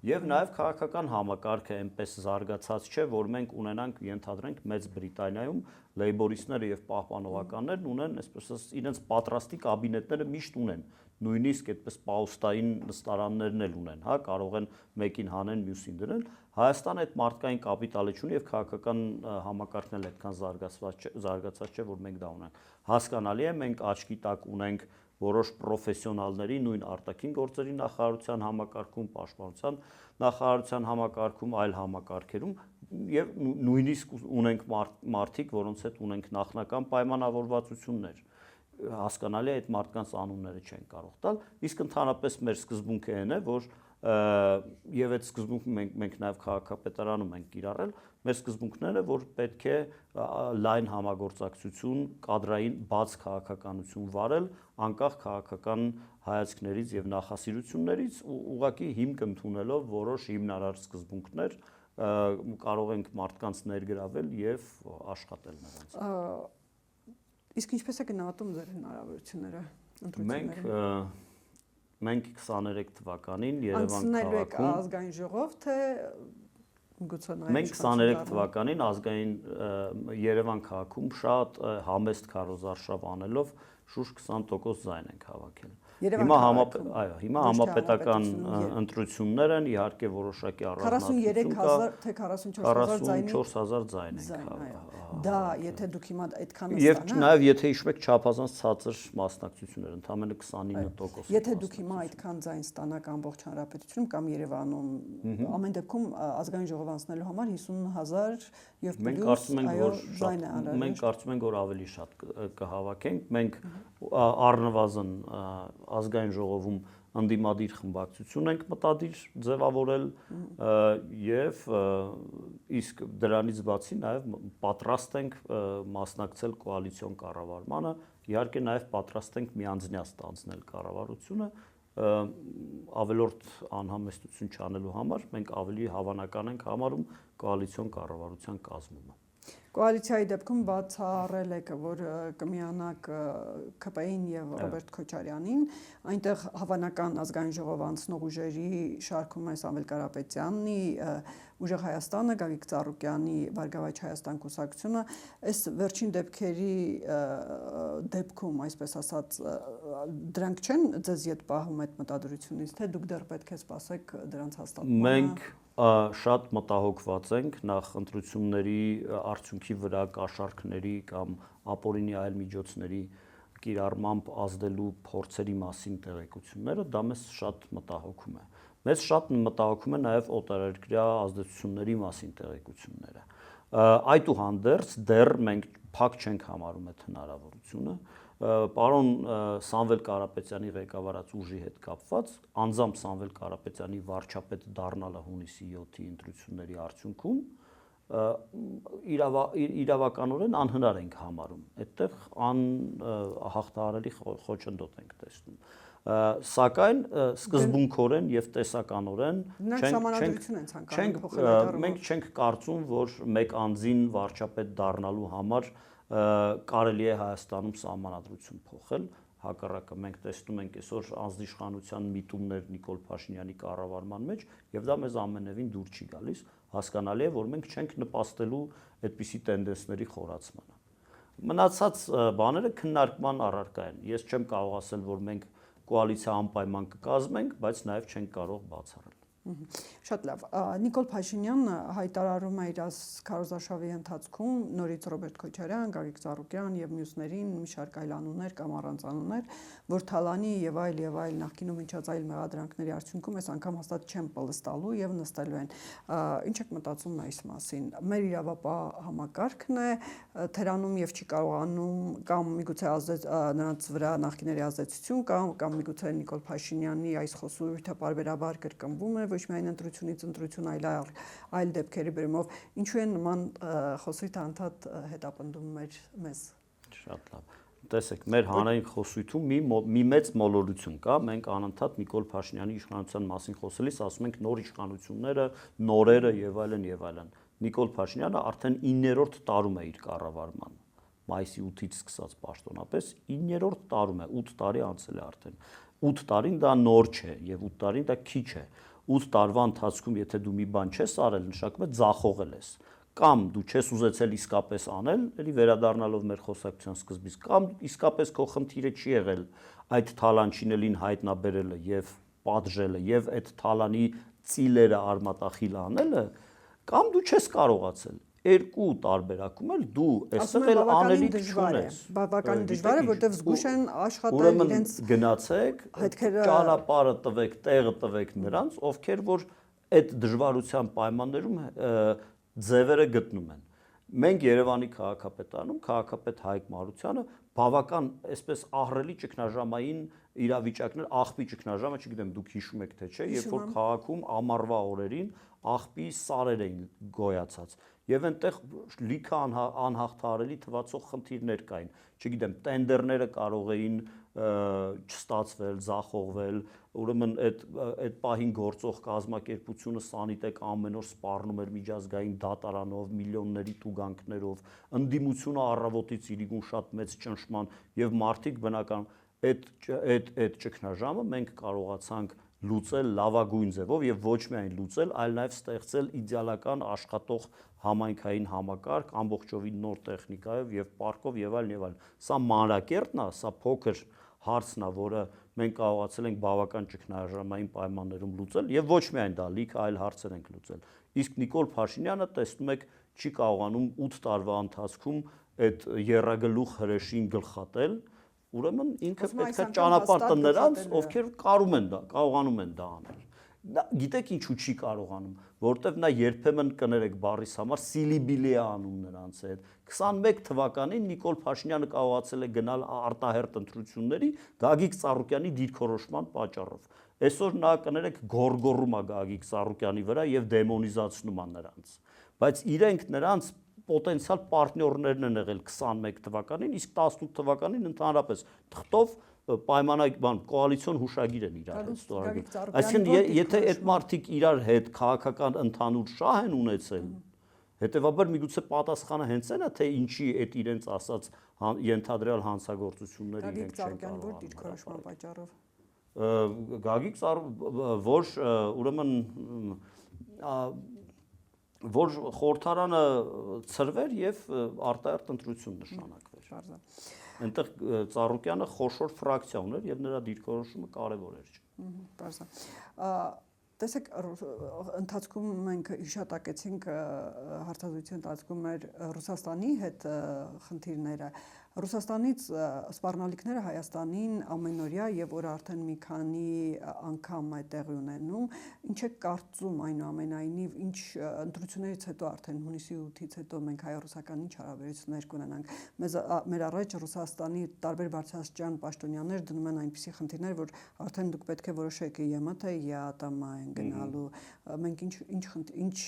եւ նաեւ քաղաքական համակարգը այնպես զարգացած չէ, որ մենք ունենանք, ենթադրենք, Մեծ Բրիտանիայում լեյբորիստները եւ պահպանողականներն ունեն, այսպես իրենց պատրաստի կաբինետները միշտ ունեն, նույնիսկ այդպես պաուստային նստարաններն էլ ունեն, հա, կարող են մեկին հանեն, մյուսին դրեն։ Հայաստանը այդ մարդկային կապիտալը չունի եւ քաղաքական համակարգն էլ այդքան զարգացած չէ, որ մենք դա ունենք։ Հասկանալի է, մենք աչքի տակ ունենք որոշ պրոֆեսիոնալների նույն արտաքին գործերի նախարարության համակարգում, պաշտպանության նախարարության համակարգում, այլ համակարգերում եւ նույնիսկ ունենք մարդիկ, որոնց հետ ունենք նախնական պայմանավորվածություններ։ Հասկանալի է, այդ մարդկանց անունները չեն կարող տալ, իսկ ընդհանրապես մեր սկզբունքը այն է, որ եւ այդ սկզբունքը մենք նաեւ քաղաքապետարանում ենք կիրառել, մեր սկզբունքն է, որ պետք է լայն համագործակցություն, կադրային բաց քաղաքականություն վարել, անկախ քաղաքական հայացքներից եւ նախասիրություններից, ուղղակի հիմք ընդունելով որոշ հիմնարար սկզբունքներ, կարող ենք մարդկանց ներգրավել եւ աշխատել նրանց։ Իսկ ինչպես է գնահատում ձեր հնարավորությունները ընտրությունները։ Մենք 23 թվականին Երևան քաղաքում անցնելու եք ազգային ժողով, թե գուցե նաև մենք 23 թվականին ազգային Երևան քաղաքում շատ համեստ քարոզարշավ անելով շուրջ 20% ձայն ենք հավաքել։ Հիմա համապետական ընտրություններ են, իհարկե որոշակի առանձնահատկություն կա։ 43000 թե 44000 ձայնի 44000 ձայն ենք հավաքել։ Դա եթե դուք հիմա այդքանը Եվ նաև եթե հիշում եք չափազանց ցածր մասնակցություններ, ընդամենը 29%։ Եթե դուք հիմա այդքան ձայն ստանաք ամբողջ հանրապետությունում կամ Երևանում, ամեն դեպքում ազգային ժողով անցնելու համար 50000 եւ պլյուս ձայն է անհրաժեշտ։ Մենք կարծում ենք, որ ավելի շատ կհավաքենք։ Մենք առնվազն ազգային ժողովում անդիմադիր խմբակցություն ենք մտադիր ձևավորել եւ իսկ դրանից բացի նաեւ պատրաստ ենք մասնակցել կոալիցիոն կառավարմանը, իհարկե նաեւ պատրաստ ենք միանձնյա ստանձնել կառավարությունը ավելորդ անհամեստություն չանելու համար մենք ավելի հավանական ենք համարում կոալիցիոն կառավարության կազմումը։ Կոալիցիայի դեպքում բացառել եք, որ կմիանաք ԿՊ-ին եւ Ռոբերտ Քոչարյանին, այնտեղ հավանական ազգային ժողով անցնող ուժերի շարքում է Սամվել Կարապետյանի, Ուժեղ Հայաստանը, Գագիկ Ծառուկյանի, Բարգավաճ Հայաստան կուսակցությունը, այս վերջին դեպքերի դեպքում, այսպես ասած, դրանք չեն ձեզ յետ պահում այդ մտադրությունից, թե դուք դեռ պետք է սպասեք դրանց հաստատմանը։ Մենք շատ մտահոգված ենք նախ ընտրությունների արդյունքի վրա կաշառքների կամ ապօրինի այլ միջոցների կիրառմամբ ազդելու փորձերի մասին տեղեկությունները, դա մեզ շատ մտահոգում է։ Մեզ շատ մտահոգում է նաև օտարերկրյա ազդեցությունների մասին տեղեկությունները։ Այդուհանդերձ դեռ մենք փակ չենք համարում այդ հնարավորությունը։ Պարոն Սամվել Կարապետյանի ղեկավարած ուժի հետ կապված, անձամբ Սամվել Կարապետյանի վարչապետ դառնալը հունիսի 7-ի ընտրությունների արդյունքում իրավականորեն անհնար ենք համարում։ Այդտեղ հաղթահարելի խոչընդոտ ենք տեսնում։ Սակայն սկզբունքորեն եւ տեսականորեն մենք չենք կարծում, որ մեկ անձին վարչապետ դառնալու համար կարելի է Հայաստանում սահմանադրություն փոխել, հակառակը մենք տեսնում ենք այսօր անձնիշխանության միտումներ Նիկոլ Փաշինյանի կառավարման մեջ եւ դա մեզ ամենևին դուր չի գալիս, հասկանալի է, որ մենք չենք նպաստելու այդպիսի տենդենսների խորացմանը։ Մնացած բաները քննարկման առարկա են։ Ես չեմ կարող ասել, որ մենք կոալիցիա անպայման կկազմենք, բայց նաեւ չենք կարող բացառել։ Շատ լավ։ Նիկոլ Փաշինյանը հայտարարում է իր քարոզարշավի ընթացքում նորից Ռոբերտ Քոչարյան, Գագիկ Ծառուկյան եւ մյուսներին մի շարք այլ անուններ կամ առանց անուններ, որ Թալանի եւ այլ նախկինում ինչած այլ մեղադրանքների արդյունքում այս անգամ հաստատ չեն պլստալու եւ նստելու են։ Ինչ եք մտածում այս մասին։ Մեր իրավապահ համակարգն է թերանում եւ չի կարողանում կամ միգուցե նրանց վրա նախկիների ազդեցություն կամ միգուցե Նիկոլ Փաշինյանի այս խոսունյութը պարբերաբար կրկնվում է ոչ միայն ընտրությունից ընտրություն, այլ դեպքերի բերումով, ինչու են նման խոսույթը անդադ հետապնդում մեզ։ Շատ լավ։ Տեսեք, մեր հանրային խոսույթում մի մեծ մոլորություն կա, մենք անընդհատ Նիկոլ Փաշինյանի իշխանության մասին խոսելիս ասում ենք նոր իշխանությունները, նորերը եւ այլն եւ այլն։ Նիկոլ Փաշինյանը արդեն 9-րդ տարում է իր կառավարման։ Մայիսի 8-ից սկսած պաշտոնապես 9-րդ տարում է, 8 տարի անցել է արդեն։ 8 տարին դա նոր չէ եւ 8 տարին դա քիչ է։ 8 տարվա ընթացքում եթե դու մի բան չես արել, նշանակում է ձախողել ես, կամ դու չես ուզեցել իսկապես անել, ելի վերադառնալով մեր խոսակցության սկզբից, կամ իսկապես քո խնդիրը չի եղել այդ թալանչիներին հայտնաբերելը եւ պատժելը եւ այդ թալանի ծիլերը արմատախիլ անելը, կամ դու չես կարողացել։ Երկու տարբերակում էլ դու այստեղ էլ անելիք չունես։ Բավականին դժվար է, որտեղ զգուշ են աշխատել իրենց գնացեք, ճանապարհը տվեք, տեղը տվեք նրանց, ովքեր որ այդ դժվարության պայմաններում ձևերը գտնում են։ Մենք Երևանի քաղաքապետարանում քաղաքապետ Հայկ Մարությանը բավական այսպես ահռելի ճգնաժամային իրավիճակներ, աղբի ճգնաժամը, չգիտեմ դուք հիշում եք թե չէ, երբ որ քաղաքում ամառվա օրերին աղբի սարեր էին գոյացած եւ այնտեղ լիքը անհաղթահարելի թվացող խնդիրներ կային, չգիտեմ, տենդերները կարող էին չստացվել, ձախողվել, ուրեմն այդ պահին գործող կազմակերպությունը Սանիտեկ ամեն օր սպառնում էր միջազգային դատարանով, միլիոնների տուգանքներով, ընդդիմությունը առավոտից իրիկուն շատ մեծ ճնշման եւ մարդիկ բնական այդ ճգնաժամը մենք կարողացանք լուծել լավագույն ձևով եւ ոչ միայն լուծել, այլ նաեւ ստեղծել իդեալական աշխատող համայնքային համակարգ ամբողջովին նոր տեխնիկայով եւ պարկով եւ այլն։ Սա մանրակերտն է, սա փոքր հարցն է, որը մենք կարողացել ենք բավական ճգնաժամային պայմաններում լուծել եւ ոչ միայն դա, լիքը այլ հարցեր ենք լուծել։ Իսկ Նիկոլ Փաշինյանը տեսնում եք չի կարողանում 8 տարվա ընթացքում այդ եռագլուխ հրեշին գլխատել, ուրեմն ինքը պետք է ճանապարհ տա նրանց, ովքեր կարողանում են դա անել։ Գիտեք ինչու չի կարողանում, որովհետև նա երբեմն կներեք բառիս համար սիլիբիլի է անում նրանց հետ։ 21 թվականին Նիկոլ Փաշինյանը կարողացել է գնալ արտահերտ ընտրությունների Գագիկ Ծառուկյանի դիրքորոշման պատճառով։ Այսօր նա կներեք գոռգոռում է Գագիկ Ծառուկյանի վրա եւ դեմոնիզացնում է նրանց։ Բայց իրենք նրանց պոտենցիալ պարտներներն են եղել 21 թվականին, իսկ 18 թվականին ընդհանրապես թղթով կոալիցիոն հուշագիր են իրար հետ ստորագրել։ Այսինքն եթե այդ մարդիկ իրար հետ քաղաքական ընդհանուր շահ են ունեցել, հետեւաբար միգուցե պատասխանը հենց այն է, թե ինչի այդ իրենց ասած ենթադրյալ հանցագործությունները իրենք չեն կարող։ Գագիկ որ ուրեմն որ խորհրդարանը ցրվեր եւ արտահերտ ընտրություն նշանակվեր։ Այնտեղ Ծառուկյանը խոշոր ֆրակցիա ուներ եւ նրա դիրքորոշումը կարեւոր էր։ Բարձր։ Տեսեք, ընթացքում մենք հիշատակեցինք հարցազրույցի ընթացքում մեր Ռուսաստանի հետ խնդիրները։ Ռուսաստանից սպառնալիքները Հայաստանին ամենօրյա եւ որ արդեն մի քանի անգամ է տեղի ունենում, ինչ է կարծում այնուամենայնիվ, ինչ ընտրություններից հետո արդեն հունիսի 8-ից հետո մենք հայ-ռուսական ինչ հարաբերություններ կունենանք։ Մեր առաջ Ռուսաստանի տարբեր բարձրաստիճան պաշտոնյաներ դնում են այնպիսի խնդիրներ, որ արդեն դուք պետք է որոշեք ԵՄ թե ԵԱՏՄ են գնալու։ Մենք ինչ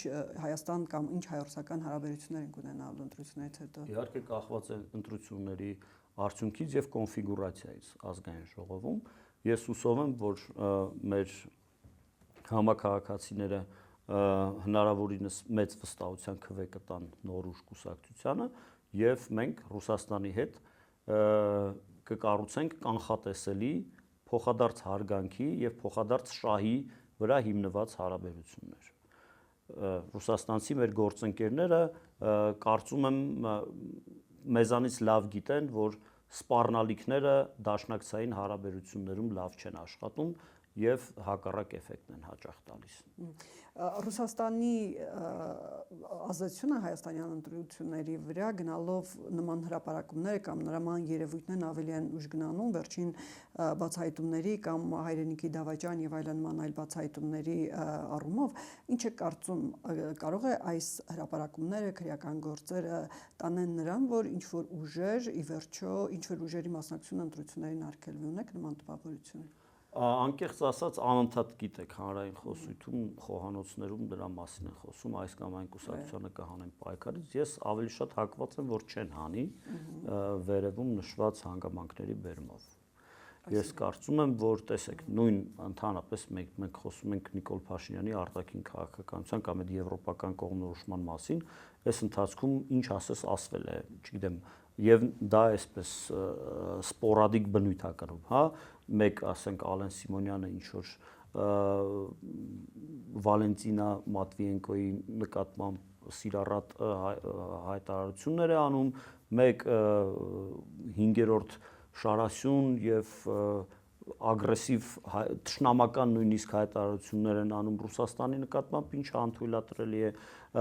Հայաստան կամ ինչ հայ-ռուսական հարաբերություններ ենք ունենալու ընտրություններից հետո։ Իհարկե կախված է ընտրությունների արդյունքից եւ կոնֆիգուրացիայից ազգային ժողովում։ Ես հուսով եմ, որ մեր համակարգացիները հնարավորինս մեծ վստահության քվե կտան նոր ուժ կուսակցությանը եւ մենք Ռուսաստանի հետ կկառուցենք կանխատեսելի փոխադարձ հարգանքի եւ փոխադարձ շահի վրա հիմնված հարաբերություններ։ Ռուսաստանցի մեր գործընկերները կարծում եմ մեզանից լավ գիտեն, որ սպառնալիքները դաշնակցային հարաբերություններում լավ չեն աշխատում եւ հակառակ էֆեկտն են հաճախ տալիս։ Ռուսաստանի ազդեցությունը հայաստանյան ընտրությունների վրա գնալով նման հրապարակումները կամ նման երևույթներն ավելի են ուժ գնանում վերջին բացահայտումների կամ հայրենիքի դավաճան եւ այլն նման այլ բացահայտումների առումով, ինչ է կարծում, կարող է այս հրապարակումները, քրեական գործերը տանեն նրան, որ ինչ որ ուժեր ի վերջո, ինչ որ ուժերի մասնակցությունը ընտրություններին արգելվի, ունեք նման տպավորություն։ Անկեղծ ասած անընդհատ գիտեք հանրային խոսույթում խոհանոցներում դրա մասին են խոսում, այս կամ այն կուսակցությանը կհանեն պայքարից, ես ավելի շատ հակված եմ, որ չեն հանի վերևում նշված հանգամանքների բերումով։ Ես կարծում եմ, որ տեսեք, նույն ընդհանրապես մենք խոսում ենք Նիկոլ Փաշինյանի արտաքին քաղաքականության կամ այդ եվրոպական կողմնորոշման մասին, այս ընթացքում ինչ ասես ասվել է, չգիտեմ, եւ դա այսպես սպորադիկ բնույթ ա կրում, հա, մեկ ասենք Ալեն Սիմոնյանը ինչ որ Վալենտինա Մատվիենկոյի նկատմամբ սիրառատ հայտարարություններ է անում, մեկ 5-րդ Շարասյուն եւ ագրեսիվ թշնամական նույնիսկ հայտարարություններ են անում Ռուսաստանի նկատմամբ, ինչը անթույլատրելի է,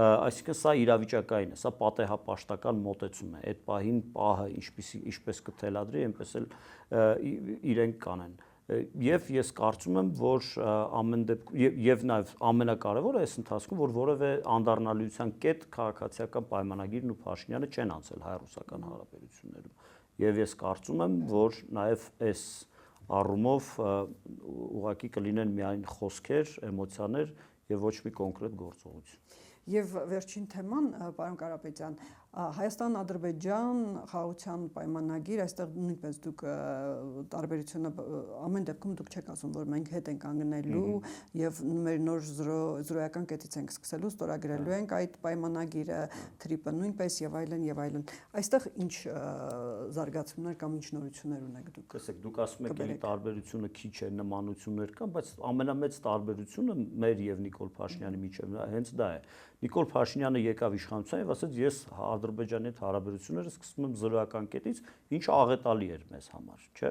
այսինքն սա իրավիճակային է, սա պատեհապաշտական մոտեցում է, այդ պահին պահը ինչպես կթելադրի, այնպես էլ իրենք կանեն։ Եվ ես կարծում եմ, որ ամեն դեպքում եւ նաեւ ամենակարևորը այս ընթացքում, որ որևէ անդառնալիության կետ քաղաքացիական պայմանագիրն ու Փաշինյանը չեն անցել հայ-ռուսական հարաբերություններում։ Եվ ես կարծում եմ, որ նաեւ այս առումով ուղղակի կլինեն միայն խոսքեր, էմոցիաներ եւ ոչ մի կոնկրետ գործողություն։ Եվ վերջին թեման, պարոն Կարապետյան, Հայաստան-Ադրբեջան խաղաղության պայմանագիր, այստեղ նույնպես դուք տարբերությունը ամեն դեպքում դուք չեք ասում, որ մենք հետ ենք կանգնելու եւ մեր նոր զրոյական կետից ենք սկսելու, ստորագրելու ենք այդ պայմանագիրը, թրիպը նույնպես եւ այլն եւ այլն։ Այստեղ ինչ զարգացումներ կամ ինչ նորություններ ունեք դուք։ Տեսեք, դուք ասում եք, էլի տարբերությունը քիչ է, նմանություններ կան, բայց ամենամեծ տարբերությունը մեր եւ Նիկոլ Փաշինյանի միջեւ հենց դա է։ Նիկոլ Փաշինյանը եկավ իշխանության եւ ասաց, ես Ադրբեջանի հետ հարաբերությունները սկսում եմ զրոյական կետից, ինչը աղետալի էր մեզ համար, չէ՞։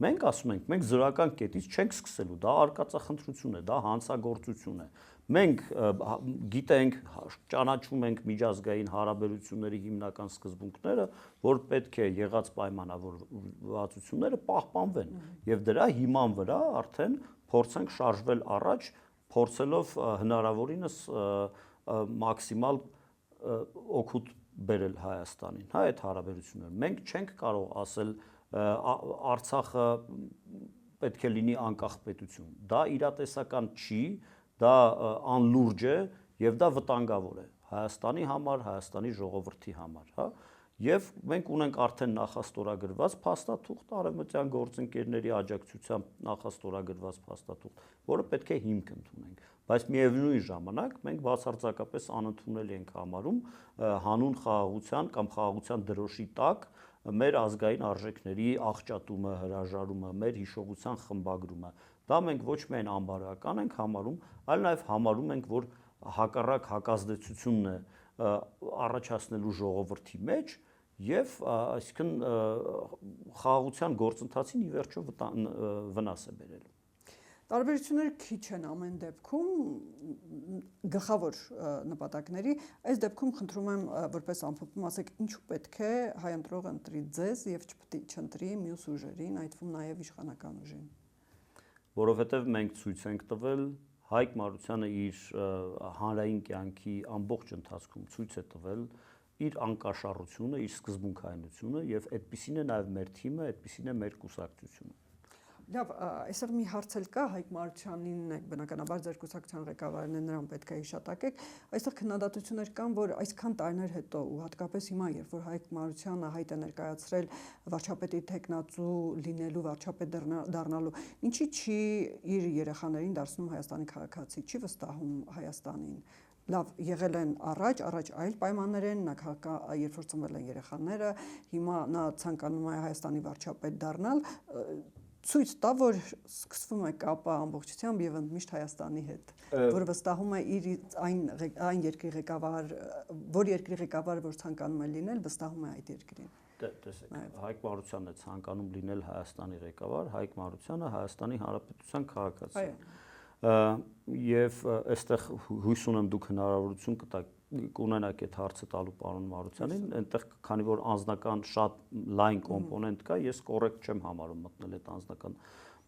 Մենք ասում ենք, մենք զրոյական կետից չենք սկսելու, դա արկածախնդրություն է, դա հանցագործություն է։ Մենք գիտենք, ճանաչում ենք միջազգային հարաբերությունների հիմնական սկզբունքները, որ պետք է եղած պայմանավորվածությունները պահպանվեն եւ դրա հիման վրա արդեն փորձենք շարժվել առաջ, փորձելով հնարավորինս մաքսիմալ օգուտ բերել Հայաստանին, հա, այդ հարաբերությունները։ Մենք չենք կարող ասել Արցախը պետք է լինի անկախ պետություն։ Դա իրատեսական չի, դա անլուրջ է եւ դա վտանգավոր է Հայաստանի համար, Հայաստանի ժողովրդի համար, հա։ Եվ մենք ունենք արդեն նախաստորագրված փաստաթուղթ արևմտյան գործընկերների աջակցությամբ նախաստորագրված փաստաթուղթ, որը պետք է հիմք ընդունենք, բայց միևնույն ժամանակ մենք բացարձակապես անընդունելի ենք համարում հանուն խաղաղության կամ խաղաղության դրոշի տակ մեր ազգային արժեքների աղճատումը, հրաժարումը, մեր հիշողության խմբագրումը։ Դա մենք ոչ միայն անբարոյական ենք համարում, այլ նաև համարում ենք, որ հակառակ հակազդեցությունն է առաջացնելու ժողովրդի մեջ եւ այսինքն խաղաղության գործընթացին ի վերջո վնաս է բերելու։ Տարբերությունները քիչ են ամեն դեպքում գլխավոր նպատակների, այս դեպքում խնդրում եմ որպես ամփոփում ասեք ինչու պետք է հայ ընտրողը ընտրի ձեզ եւ չընտրի մյուս ուժերին, այդ թվում նաեւ իշխանական ուժին։ Որովհետեւ մենք ցույց ենք տվել Հայկ Մարությանը իր հանրային կյանքի ամբողջ ընթացքում ցույց է տվել իր անկաշառությունը, իր սկզբունքայնությունը եւ այդպիսին է նաեւ մեր թիմը, այդպիսին է մեր կուսակցությունը։ Լավ, այսօր մի հարց էլ կա Հայկ Մարությանին, բնականաբար ձեր կուսակցության ղեկավարն է, նրան պետք է հիշատակեք։ Այստեղ քննադատություններ կան, որ այսքան տարիներ հետո ու հատկապես հիմա, երբ որ Հայկ Մարությանը հայտ է ներկայացրել վարչապետի տեխնացու լինելու, վարչապետ դառնալու, ինչի չի իր երեխաներին դարձնում Հայաստանի քաղաքացի, չի վստահում Հայաստանին։ Լավ, եղել են առաջ այլ պայմաններ են, նա երբ որ ծնվել են երեխաները, հիմա նա ցանկանում է Հայաստանի վարչապետ դառնալ, ցույց տա, որ սկսվում է կապը ամբողջությամբ եւ ընդմիշտ Հայաստանի հետ, որը վստահում է իր այն երկրի ղեկավար, որ երկրի ղեկավարը որ ցանկանում է լինել, վստահում է այդ երկրին։ Տեսեք, Հայկ Մարությանը ցանկանում լինել Հայաստանի ղեկավար, Հայկ Մարությանը Հայաստանի Հանրապետության քաղաքացի է։ Եվ այստեղ հույս ունեմ դուք հնարավորություն կունենաք այդ հարցը տալու պարոն Մարությանին, այնտեղ քանի որ անձնական շատ լայն կոմպոնենտ կա, ես կոռեկտ չեմ համարում մտնել այդ անձնական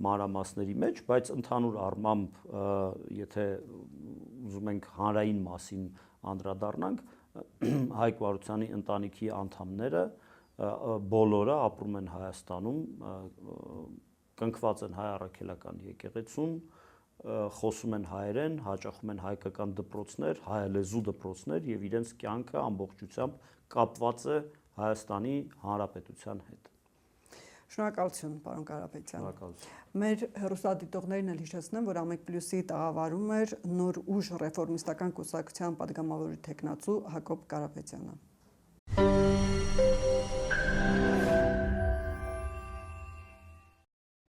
մանրամասների մեջ, բայց ընդհանուր առմամբ եթե ուզում ենք հանրային մասին անդրադառնանք, Հայկ Մարությանի ընտանիքի անդամները բոլորը ապրում են Հայաստանում, կնքված են հայ առաքելական եկեղեցում, խոսում են հայերեն, հաճախում են հայկական դպրոցներ, հայալեզու դպրոցներ եւ իրենց կյանքը ամբողջությամբ կապված է Հայաստանի Հանրապետության հետ։ Շնորհակալություն, պարոն Կարապետյան։ Շնորհակալություն։ Մեր հեռուստադիտողներին էլ հիշեցնեմ, որ Ամեկ Պլյուսի տաղավարում էր Նոր ուժ ռեֆորմիստական կուսակցության падգամավորի տեխնացու Հակոբ Կարապետյանը։